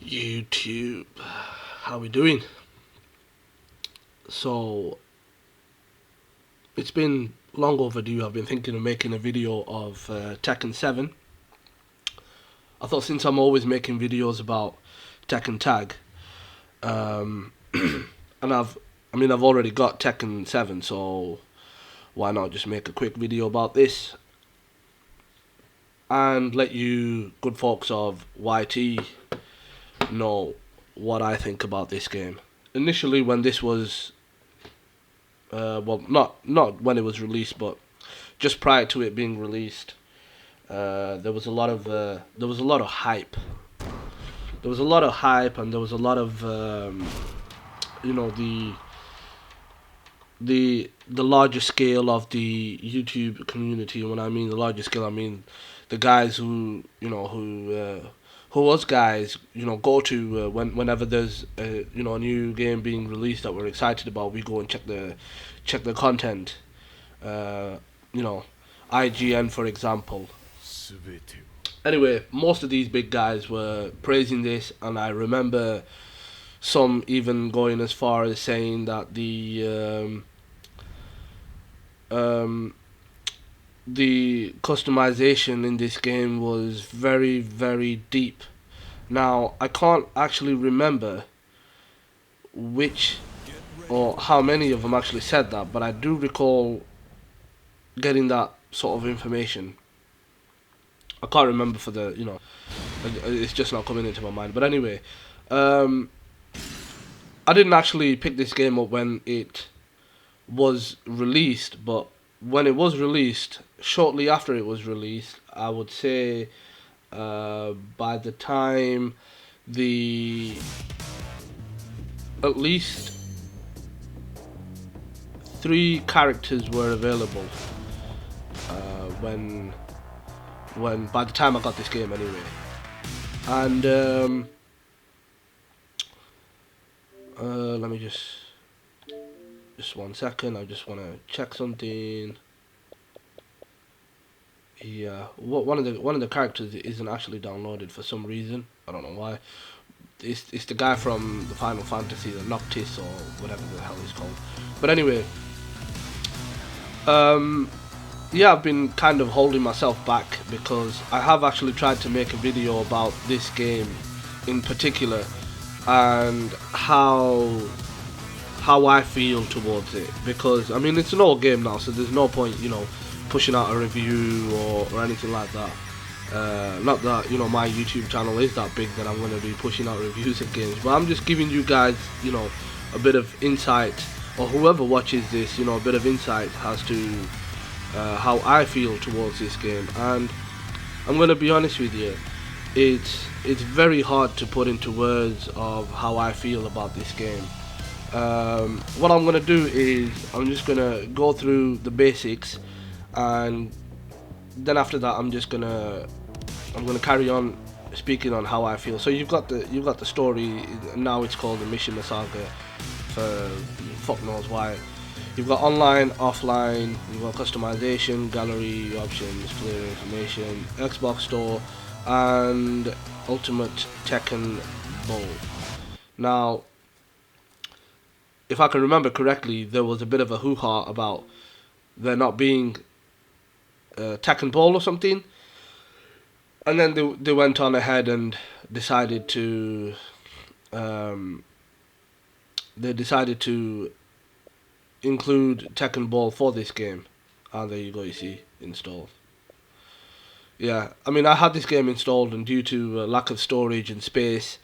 YouTube, how we doing? So it's been long overdue. I've been thinking of making a video of Tekken 7. I thought since I'm always making videos about Tekken Tag, um, and I've already got Tekken 7, so why not just make a quick video about this and let you good folks of YT know what I think about this game. Initially, when this was well, not when it was released, but just prior to it being released, there was a lot of hype. There was a lot of hype, and there was a lot of you know the larger scale of the YouTube community. And when I mean the larger scale, I mean the guys who us guys go to whenever there's a new game being released that we're excited about. We go and check the content. Uh, you know, IGN for example. Anyway, most of these big guys were praising this, and I remember some even going as far as saying that the customization in this game was very, very deep. Now, I can't actually remember which or how many of them actually said that, but I do recall getting that sort of information. I can't remember it's just not coming into my mind. But anyway, I didn't actually pick this game up when it was released, but when it was released, shortly after it was released, I would say by the time at least 3 characters were available when by the time I got this game anyway. And let me just 1 second. I just want to check something. Yeah, one of the characters isn't actually downloaded for some reason. I don't know why. It's the guy from the Final Fantasy, the Noctis or whatever the hell he's called. But anyway, yeah, I've been kind of holding myself back because I have actually tried to make a video about this game in particular and how I feel towards it, because I mean it's an old game now, so there's no point pushing out a review or anything like that. Not that my YouTube channel is that big that I'm going to be pushing out reviews of games, but I'm just giving you guys a bit of insight, or whoever watches this a bit of insight as to how I feel towards this game. And I'm going to be honest with you, it's very hard to put into words of how I feel about this game. What I'm gonna do is I'm just gonna go through the basics, and then after that I'm gonna carry on speaking on how I feel. So you've got the story. Now it's called the Mission Saga for fuck knows why. You've got online, offline, you've got customization, gallery options, player information, Xbox store, and Ultimate Tekken Bowl. Now, if I can remember correctly, there was a bit of a hoo-ha about there not being Tekken Ball or something, and then they went on ahead and decided to include Tekken Ball for this game. And there you go, you see, installed. Yeah, I mean I had this game installed, and due to lack of storage and space,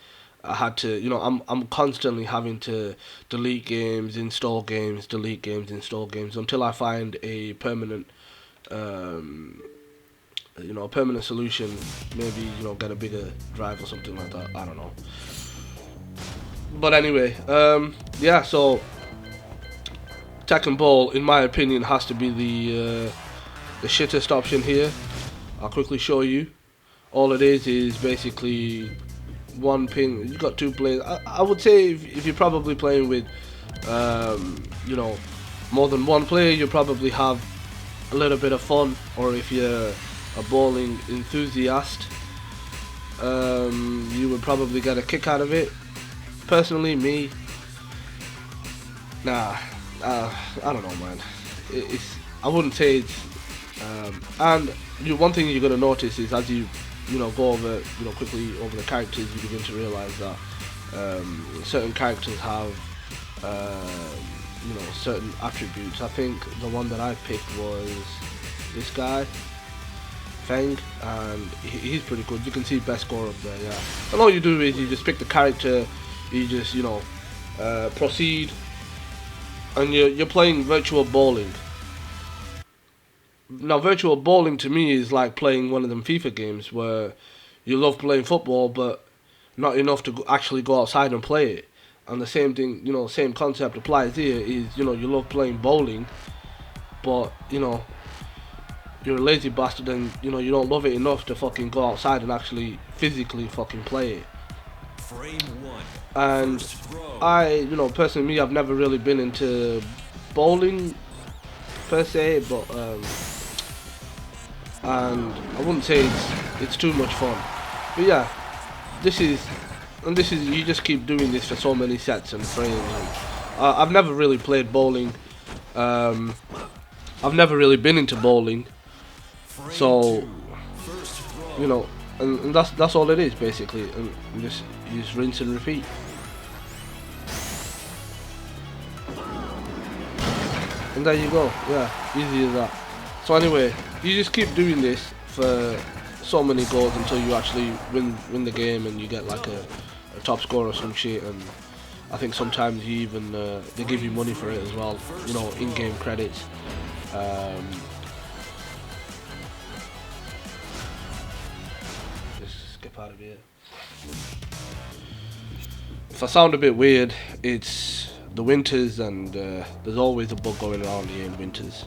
I had to, I'm constantly having to delete games, install games, delete games, install games until I find a permanent, a permanent solution. Maybe get a bigger drive or something like that. I don't know. But anyway, yeah. So Tekken Ball, in my opinion, has to be the shittest option here. I'll quickly show you. All it is basically one pin. You got 2 players. I would say if you're probably playing with more than 1 player, you probably have a little bit of fun. Or if you're a bowling enthusiast, you would probably get a kick out of it. Personally, me, nah, I don't know, man. I wouldn't say it's. And one thing you're gonna notice is as you go over quickly over the characters, you begin to realize that certain characters have certain attributes. I think the one that I picked was this guy, Feng, and he's pretty good. You can see best score up there, yeah. And all you do is you just pick the character, you just proceed, and you're playing virtual bowling. Now, virtual bowling to me is like playing one of them FIFA games where you love playing football, but not enough to actually go outside and play it. And the same thing, same concept applies here. Is you love playing bowling, but you're a lazy bastard and you don't love it enough to fucking go outside and actually physically fucking play it. And I, personally, me, I've never really been into bowling per se, but and I wouldn't say it's too much fun. But yeah, this is you just keep doing this for so many sets and frames. And, I've never really played bowling. I've never really been into bowling, so and that's all it is basically. And you just rinse and repeat. And there you go. Yeah, easy as that. So anyway, you just keep doing this for so many goals until you actually win the game and you get like a top score or some shit. And I think sometimes you even they give you money for it as well, in-game credits. Just skip out of here. If I sound a bit weird, it's the winters, and there's always a bug going around here in winters.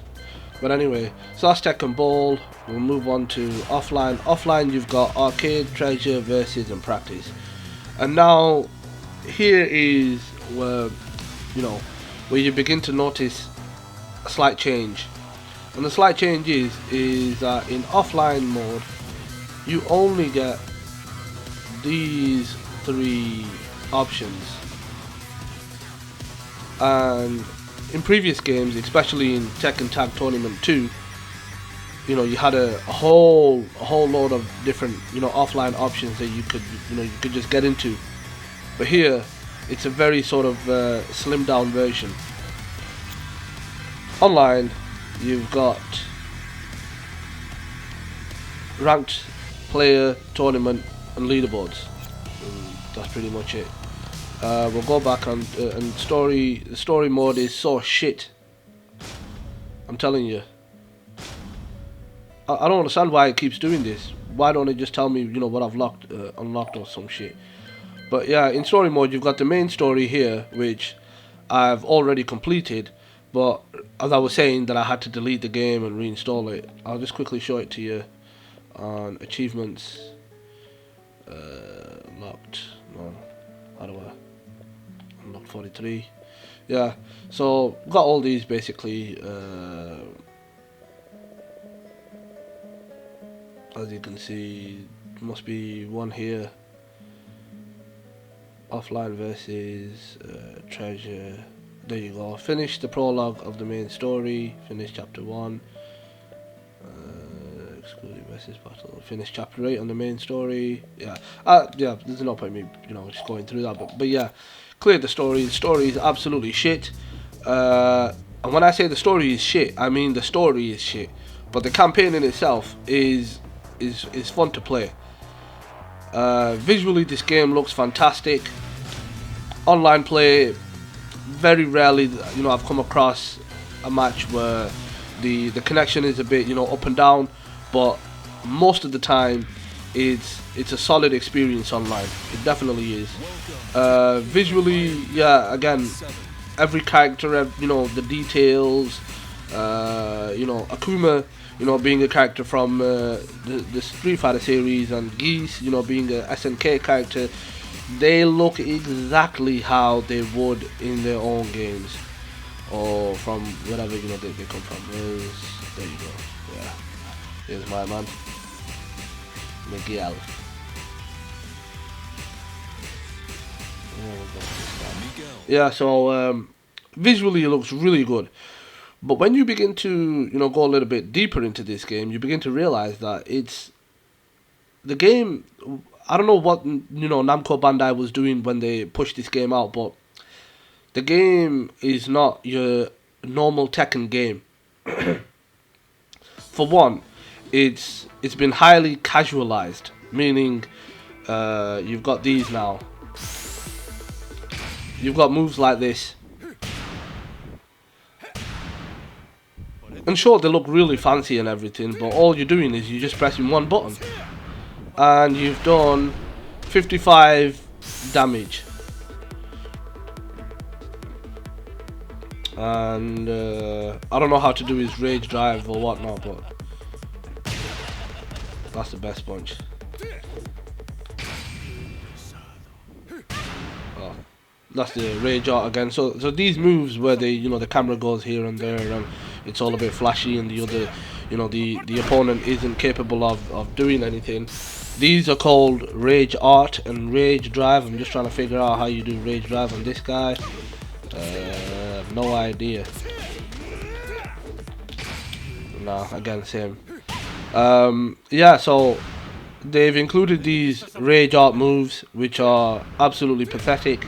But anyway, so that's Tekken Ball. We'll move on to offline. Offline, you've got arcade, treasure, versus, and practice. And now, here is where where you begin to notice a slight change. And the slight change is that in offline mode, you only get these 3 options. And in previous games, especially in Tekken Tag Tournament 2, you had a whole load of different offline options that you could just get into. But here, it's a very sort of slimmed down version. Online, you've got ranked player, tournament, and leaderboards. And that's pretty much it. We'll go back on and story. The story mode is so shit. I'm telling you. I don't understand why it keeps doing this. Why don't it just tell me what I've unlocked or some shit? But yeah, in story mode you've got the main story here, which I've already completed. But as I was saying, that I had to delete the game and reinstall it. I'll just quickly show it to you on achievements. Locked. No. How do I? Unlocked 43. Yeah, so got all these basically. As you can see, must be one here. Offline versus treasure. There you go. Finish the prologue of the main story. Finish chapter 1. Exclusive versus battle. Finish chapter 8 on the main story. Yeah, yeah. There's no point me, just going through that. But yeah, cleared the story. The story is absolutely shit. And when I say the story is shit, I mean the story is shit. But the campaign in itself is fun to play. Visually, this game looks fantastic. Online play, very rarely, I've come across a match where the connection is a bit, up and down. But most of the time, it's a solid experience online. It definitely is. Visually, yeah, again, every character, the details. Akuma, being a character from the Street Fighter series, and Geese, being a SNK character, they look exactly how they would in their own games, or from wherever they come from. There you go. Yeah, here's my man, Miguel. Yeah, so visually it looks really good. But when you begin to, go a little bit deeper into this game, you begin to realize that it's the game. I don't know what Namco Bandai was doing when they pushed this game out, but the game is not your normal Tekken game. For one, it's been highly casualized, meaning you've got these now. You've got moves like this. And sure, they look really fancy and everything, but all you're doing is you're just pressing one button. And you've done 55 damage. And I don't know how to do his rage drive or whatnot, but that's the best punch. Oh, that's the rage art again. So these moves where the camera goes here and there and it's all a bit flashy and the other, the opponent isn't capable of doing anything. These are called rage art and rage drive. I'm just trying to figure out how you do rage drive on this guy. No idea. Nah, again, same. Yeah, so they've included these rage art moves, which are absolutely pathetic.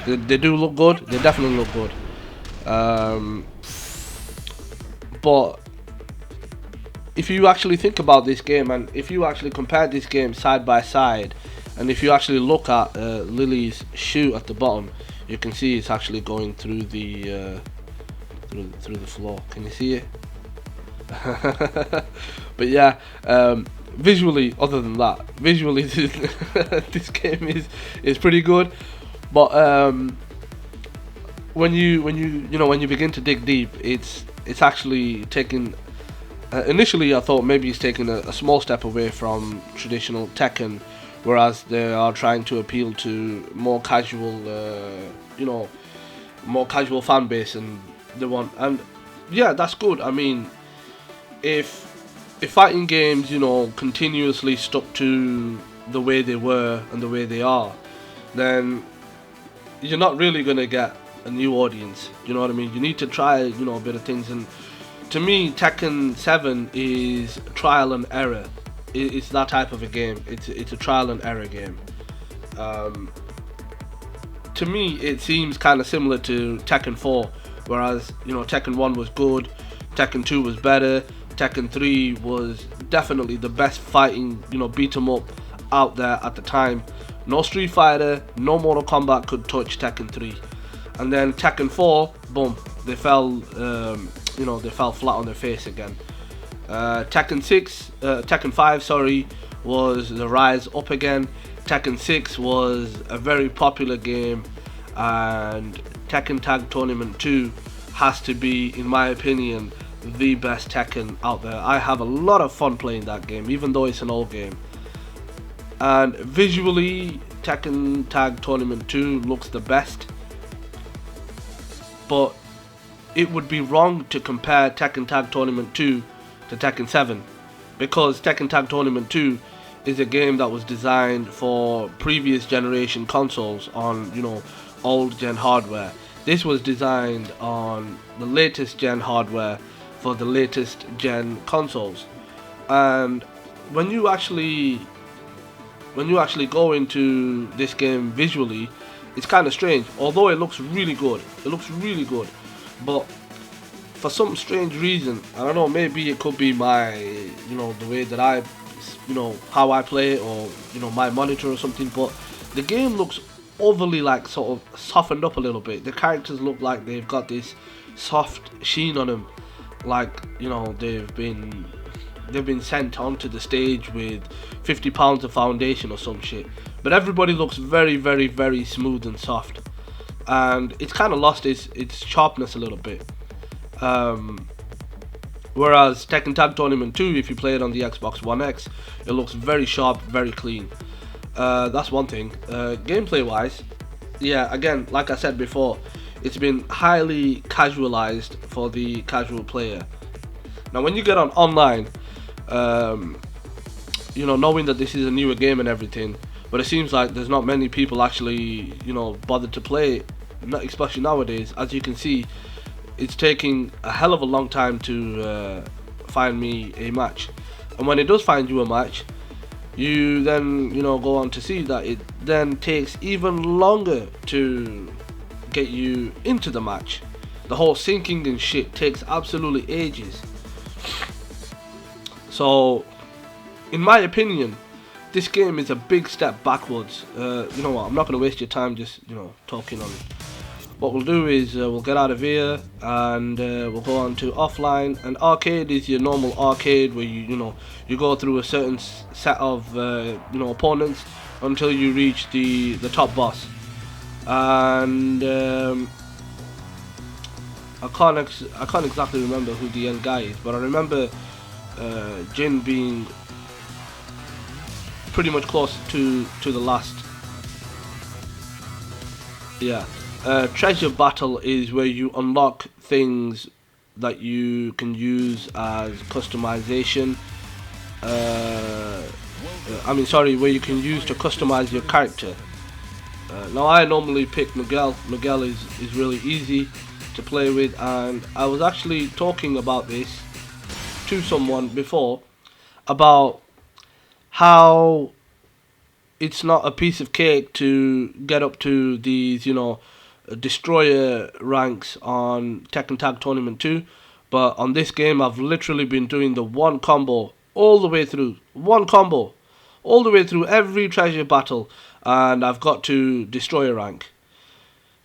They do look good. They definitely look good. But if you actually think about this game, and if you actually compare this game side by side, and if you actually look at Lily's shoe at the bottom, you can see it's actually going through the through the floor. Can you see it? But yeah, visually, other than that, visually this game is pretty good. But when you begin to dig deep, it's actually taking. Initially, I thought maybe it's taking a small step away from traditional Tekken, whereas they are trying to appeal to more casual, more casual fan base, and they want. And yeah, that's good. I mean, if fighting games, continuously stuck to the way they were and the way they are, then you're not really gonna get a new audience. You know what I mean? You need to try, a bit of things. And to me, Tekken 7 is trial and error. It's that type of a game. It's a trial and error game. To me, it seems kind of similar to Tekken 4, whereas Tekken 1 was good, Tekken 2 was better, Tekken 3 was definitely the best fighting beat 'em up out there at the time. No Street Fighter, no Mortal Kombat could touch Tekken 3. And then Tekken 4, boom, they fell, they fell flat on their face again. Tekken 5, sorry, was the rise up again. Tekken 6 was a very popular game, and Tekken Tag Tournament 2 has to be, in my opinion, the best Tekken out there. I have a lot of fun playing that game, even though it's an old game. And visually, Tekken Tag Tournament 2 looks the best, but it would be wrong to compare Tekken Tag Tournament 2 to Tekken 7, because Tekken Tag Tournament 2 is a game that was designed for previous generation consoles on, old gen hardware. This was designed on the latest gen hardware for the latest gen consoles. And when you actually go into this game visually, it's kind of strange. Although it looks really good, but for some strange reason, I don't know, maybe it could be my, the way that I, how I play it, or, my monitor or something, but the game looks overly, like, sort of softened up a little bit. The characters look like they've got this soft sheen on them, like, they've been sent onto the stage with 50 pounds of foundation or some shit. But everybody looks very, very, very smooth and soft, and it's kind of lost its sharpness a little bit. Whereas Tekken Tag Tournament 2, if you play it on the Xbox One X, it looks very sharp, very clean. That's one thing. Gameplay wise, yeah, again, like I said before, it's been highly casualized for the casual player. Now when you get on online, knowing that this is a newer game and everything, but it seems like there's not many people actually, you know, bothered to play it, not especially nowadays. As you can see, it's taking a hell of a long time to find me a match, and when it does find you a match, you then, you know, go on to see that it then takes even longer to get you into the match. The whole syncing and shit takes absolutely ages. So in my opinion, this game is a big step backwards. You know what, I'm not going to waste your time just, you know, talking on it. What we'll do is we'll get out of here and we'll go on to offline. And arcade is your normal arcade where you know, you go through a certain set of you know, opponents until you reach the top boss. And I can't exactly remember who the end guy is, but I remember Jin being pretty much close to the last. Yeah. Treasure battle is where you unlock things that you can use as customization. Where you can use to customize your character. Now I normally pick Miguel. Miguel is really easy to play with, and I was actually talking about this to someone before, about how it's not a piece of cake to get up to these, you know, destroyer ranks on Tekken Tag Tournament 2, but on this game I've literally been doing the one combo all the way through, every treasure battle, and I've got to destroyer rank.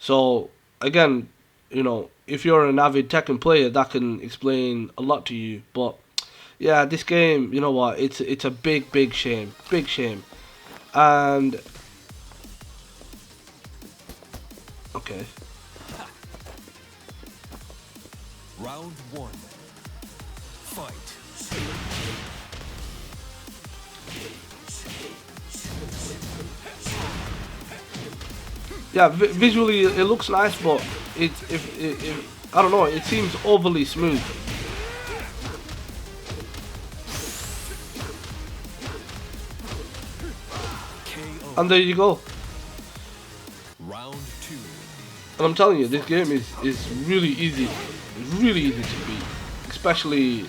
So again, you know, if you're an avid Tekken player, that can explain a lot to you. But yeah, this game, you know what, it's a big shame, and okay. Round 1. Fight. Yeah, visually it looks nice, but if I don't know, it seems overly smooth. KO. And there you go. Round 2. And I'm telling you, this game is really easy. It's really easy to beat, especially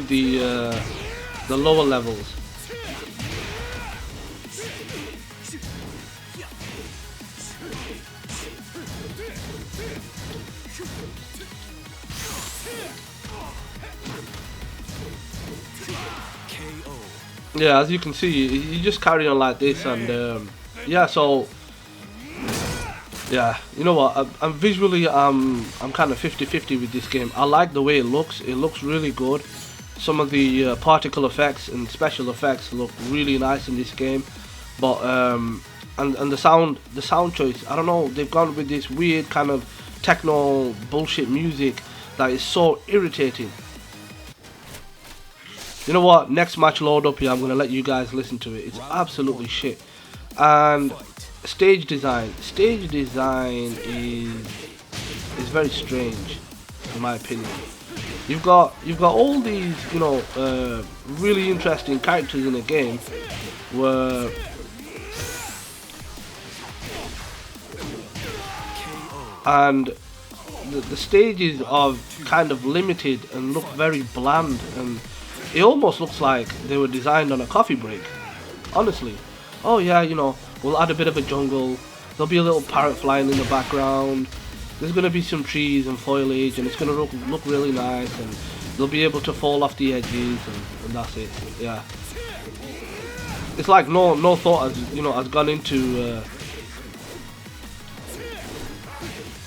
the lower levels. Yeah, as you can see, you just carry on like this, and yeah. So yeah, you know what? I'm visually, I'm kind of 50-50 with this game. I like the way it looks. It looks really good. Some of the particle effects and special effects look really nice in this game, but and the sound choice, I don't know. They've gone with this weird kind of techno bullshit music that is so irritating. You know what? Next match load up here, I'm gonna let you guys listen to it. It's absolutely shit. And stage design is very strange, in my opinion. You've got all these, you know, really interesting characters in a game where and the stages are kind of limited and look very bland, and it almost looks like they were designed on a coffee break, honestly. Oh yeah, you know, we'll add a bit of a jungle, there'll be a little parrot flying in the background, there's going to be some trees and foliage, and it's going to look really nice, and they'll be able to fall off the edges, and that's it. Yeah, it's like no thought has, you know, has gone into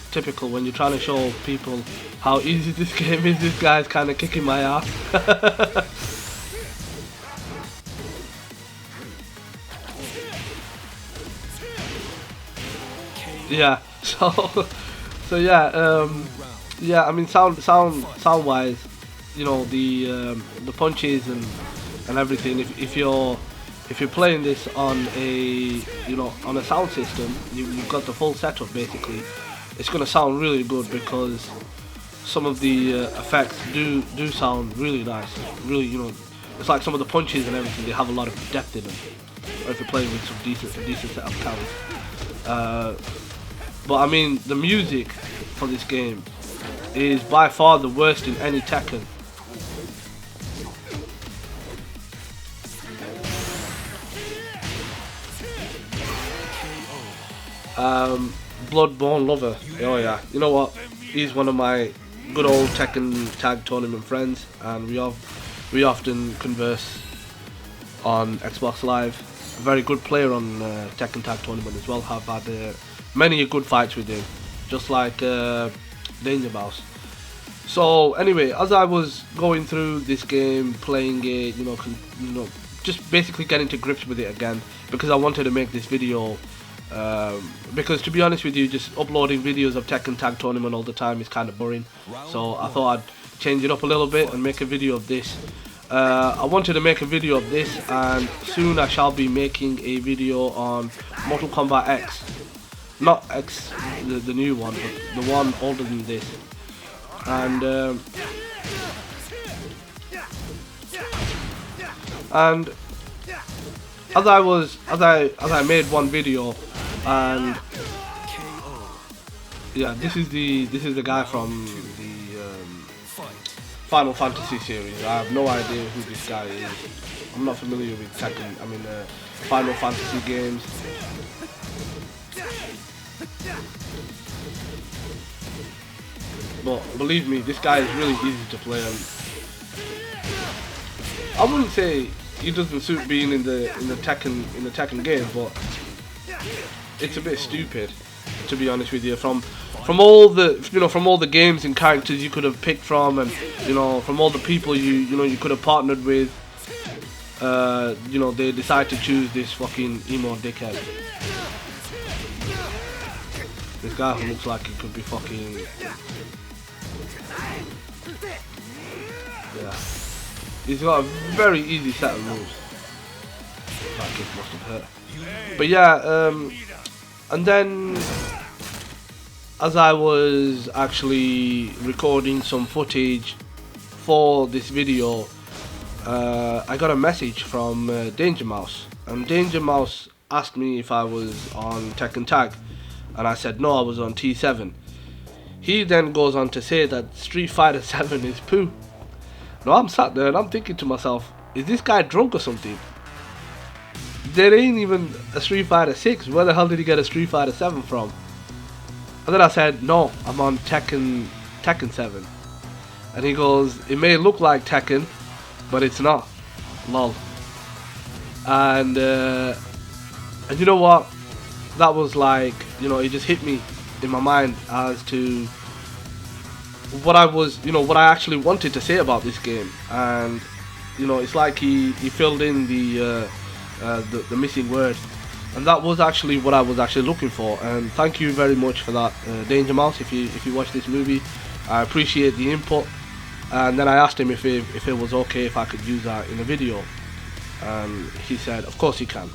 typical when you're trying to show people how easy this game is. This guy's kind of kicking my ass. Yeah, so yeah, yeah. I mean, sound wise, you know, the punches and everything. If you're playing this on a, you know, on a sound system, you've got the full setup basically. It's gonna sound really good because some of the effects do sound really nice. Really, you know, it's like some of the punches and everything, they have a lot of depth in them. Or if you're playing with some decent set of talent. But I mean, the music for this game is by far the worst in any Tekken. Bloodborne Lover. Oh yeah, you know what? He's one of my good old Tekken Tag Tournament friends, and we often converse on Xbox Live. A very good player on Tekken Tag Tournament as well. Have had many good fights with him, just like Danger Mouse. So anyway, as I was going through this game, playing it, just basically getting to grips with it again, because I wanted to make this video. Because to be honest with you, just uploading videos of Tekken Tag Tournament all the time is kind of boring. So I thought I'd change it up a little bit and make a video of this. I wanted to make a video of this, and soon I shall be making a video on Mortal Kombat X. Not X, the new one, but the one older than this. And as I made one video, and yeah, this is the guy from the Final Fantasy series. I have no idea who this guy is. I'm not familiar with Tekken. I mean, Final Fantasy games. But believe me, this guy is really easy to play. And I wouldn't say he doesn't suit being in the Tekken game, but it's a bit stupid, to be honest with you. From all the games and characters you could have picked from, and from all the people you could have partnered with, they decide to choose this fucking emo dickhead. This guy who looks like he could be fucking, yeah. He's got a very easy set of moves. That kick must have hurt. But yeah, and then as I was actually recording some footage for this video, I got a message from Danger Mouse, and Danger Mouse asked me if I was on Tekken Tag, and I said no, I was on T7. He then goes on to say that Street Fighter 7 is poo. Now I'm sat there and I'm thinking to myself, is this guy drunk or something? There ain't even a Street Fighter 6. Where the hell did he get a Street Fighter 7 from? And then I said, no, I'm on Tekken 7. And he goes, it may look like Tekken, but it's not. Lol. And you know what? That was like, it just hit me in my mind as to what I actually wanted to say about this game. And it's like he filled in the missing word, and that was actually what I was actually looking for. And thank you very much for that, Danger Mouse. If you watch this movie, I appreciate the input. And then I asked him if it was okay if I could use that in a video, and he said of course you can.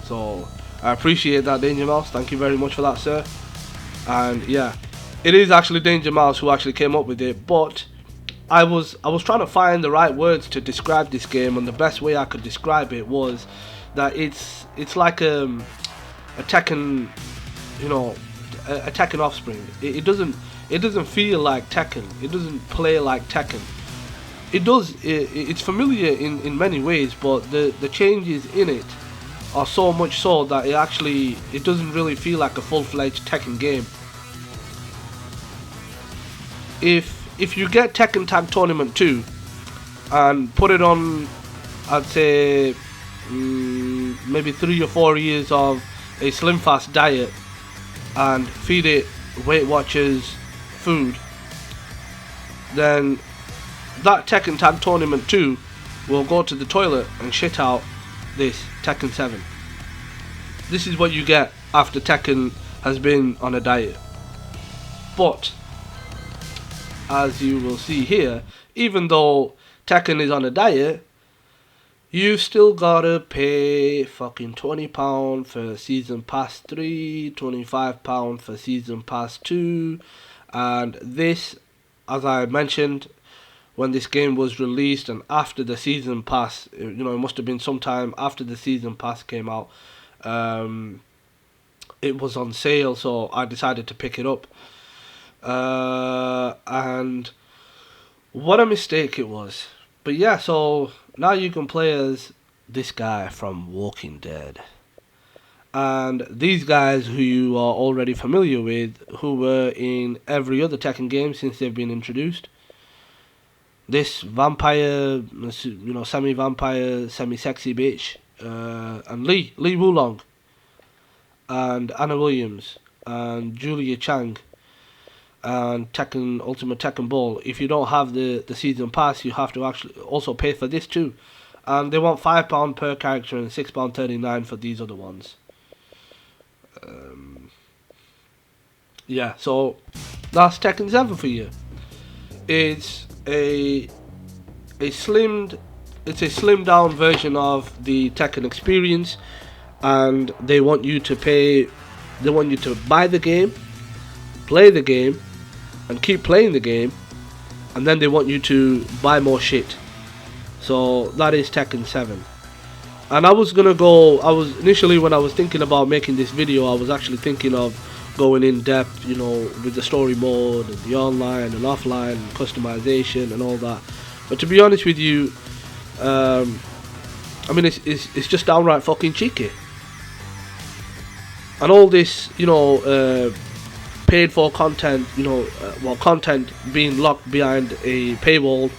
So I appreciate that, Danger Mouse. Thank you very much for that, sir. And yeah, it is actually Danger Mouse who actually came up with it, but I was trying to find the right words to describe this game, and the best way I could describe it was that it's like a Tekken, a Tekken offspring. It doesn't feel like Tekken. It doesn't play like Tekken. It does. It's familiar in many ways, but the changes in it are so much so that it doesn't really feel like a full-fledged Tekken game. If you get Tekken Tag Tournament 2 and put it on, I'd say maybe 3 or 4 years of a slim fast diet and feed it Weight Watchers food, then that Tekken Tag Tournament 2 will go to the toilet and shit out this Tekken 7. This is what you get after Tekken has been on a diet. But as you will see here, even though Tekken is on a diet, you still gotta pay fucking £20 for Season Pass 3, £25 for Season Pass 2, and this, as I mentioned, when this game was released, and after the season pass, you know, it must have been sometime after the season pass came out. It was on sale, so I decided to pick it up. And what a mistake it was. But yeah, so now you can play as this guy from Walking Dead. And these guys who you are already familiar with, who were in every other Tekken game since they've been introduced. This vampire, you know, semi-vampire, semi-sexy bitch, and Lee Wulong, and Anna Williams, and Julia Chang, and Tekken Ultimate Tekken Ball. If you don't have the season pass, you have to actually also pay for this too. And they want £5 per character and £6.39 for these other ones. Yeah, so that's Tekken 7 for you. It's a slimmed down version of the Tekken experience, and they want you to buy the game, play the game, and keep playing the game, and then they want you to buy more shit. So that is Tekken 7. And initially, when I was thinking about making this video, I was actually thinking of going in depth, you know, with the story mode and the online and offline and customization and all that. But to be honest with you, I mean, it's just downright fucking cheeky. And all this, you know, paid for content, you know, content being locked behind a paywall.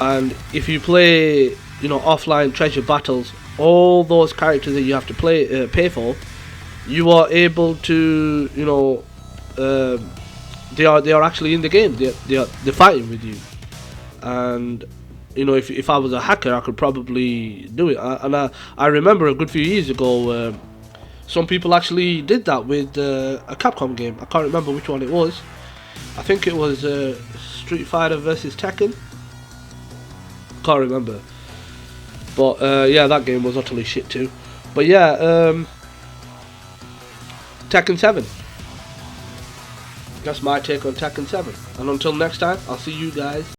And if you play, you know, offline treasure battles, all those characters that you have to pay for, you are able to, you know, they are actually in the game. They're fighting with you. And you know, if I was a hacker, I could probably do it. And I remember a good few years ago, some people actually did that with a Capcom game. I can't remember which one it was. I think it was Street Fighter versus Tekken. Can't remember. But yeah, that game was utterly shit too. But yeah, Tekken 7. That's my take on Tekken 7. And until next time, I'll see you guys.